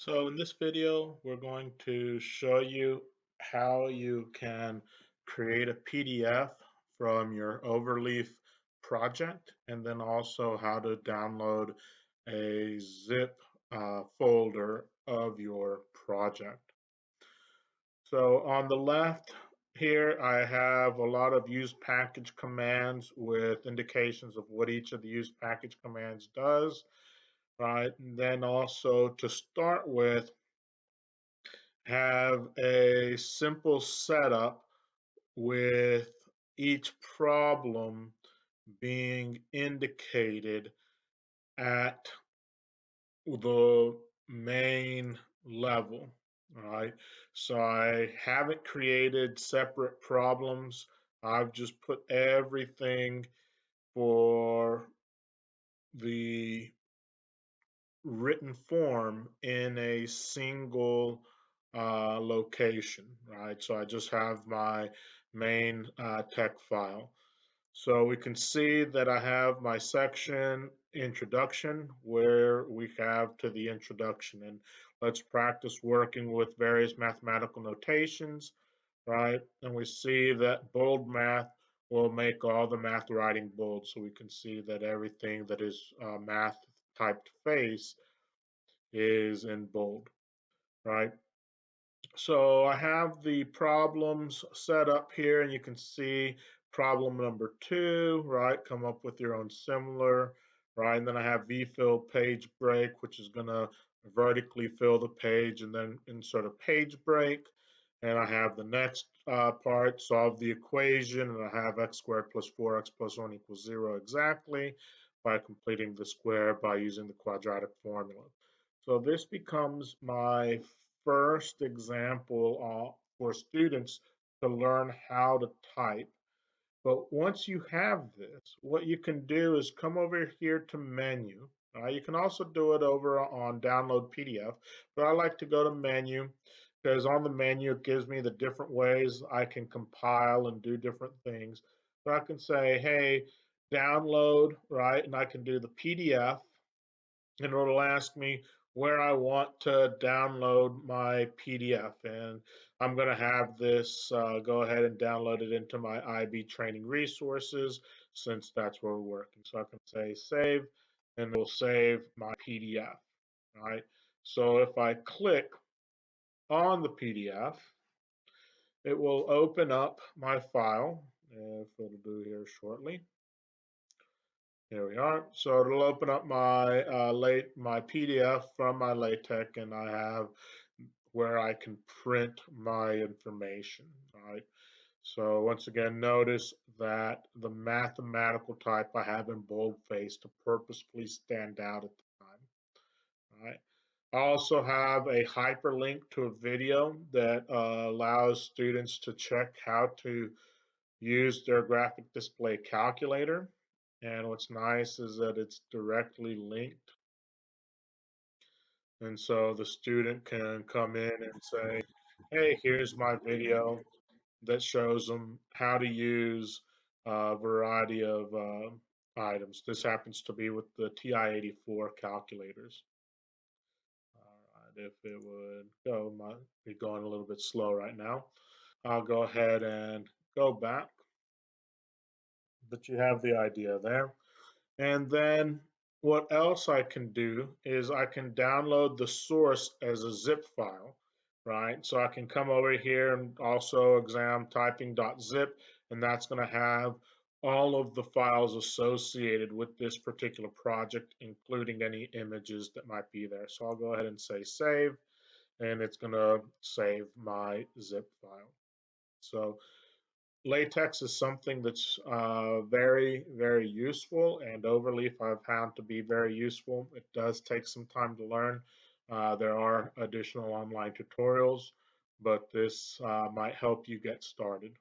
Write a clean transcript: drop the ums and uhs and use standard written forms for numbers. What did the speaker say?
So in this video, we're going to show you how you can create a PDF from your Overleaf project, and then also how to download a zip folder of your project. So on the left here, I have a lot of use package commands with indications of what each of the use package commands does, right? And then also to start with, have a simple setup with each problem being indicated at the main level. All right. So I haven't created separate problems. I've just put everything for the written form in a single location, right? So I just have my main tech file. So we can see that I have my section introduction where we have to the introduction, and let's practice working with various mathematical notations, right? And we see that bold math will make all the math writing bold, so we can see that everything that is math typed face is in bold, right? So I have the problems set up here, and you can see problem number 2, right? Come up with your own similar, right? And then I have V-fill page break, which is going to vertically fill the page and then insert a page break. And I have the next part, solve the equation, and I have x squared plus 4x plus 1 equals 0 exactly by completing the square by using the quadratic formula. So this becomes my first example for students to learn how to type. But once you have this, what you can do is come over here to menu. You can also do it over on download PDF, but I like to go to menu because on the menu it gives me the different ways I can compile and do different things. So I can say, hey, download, right? And I can do the PDF, and it'll ask me where I want to download my PDF. And I'm going to have this go ahead and download it into my IB training resources since that's where we're working. So I can say save, and it will save my PDF, right? So if I click on the PDF, it will open up my file, if it'll do here shortly. Here we are. So it'll open up my my PDF from my LaTeX, and I have where I can print my information. All right. So once again, notice that the mathematical type I have in boldface to purposefully stand out at the time. All right. I also have a hyperlink to a video that allows students to check how to use their graphic display calculator. And what's nice is that it's directly linked. And so the student can come in and say, hey, here's my video that shows them how to use a variety of items. This happens to be with the TI-84 calculators. All right, if it would go, might be going a little bit slow right now. I'll go ahead and go back, but you have the idea there. And then what else I can do is I can download the source as a zip file, right? So I can come over here and also exam typing.zip, and that's going to have all of the files associated with this particular project, including any images that might be there. So I'll go ahead and say save, and it's going to save my zip file. So LaTeX is something that's very, very useful, and Overleaf I've found to be very useful. It does take some time to learn. There are additional online tutorials, but this might help you get started.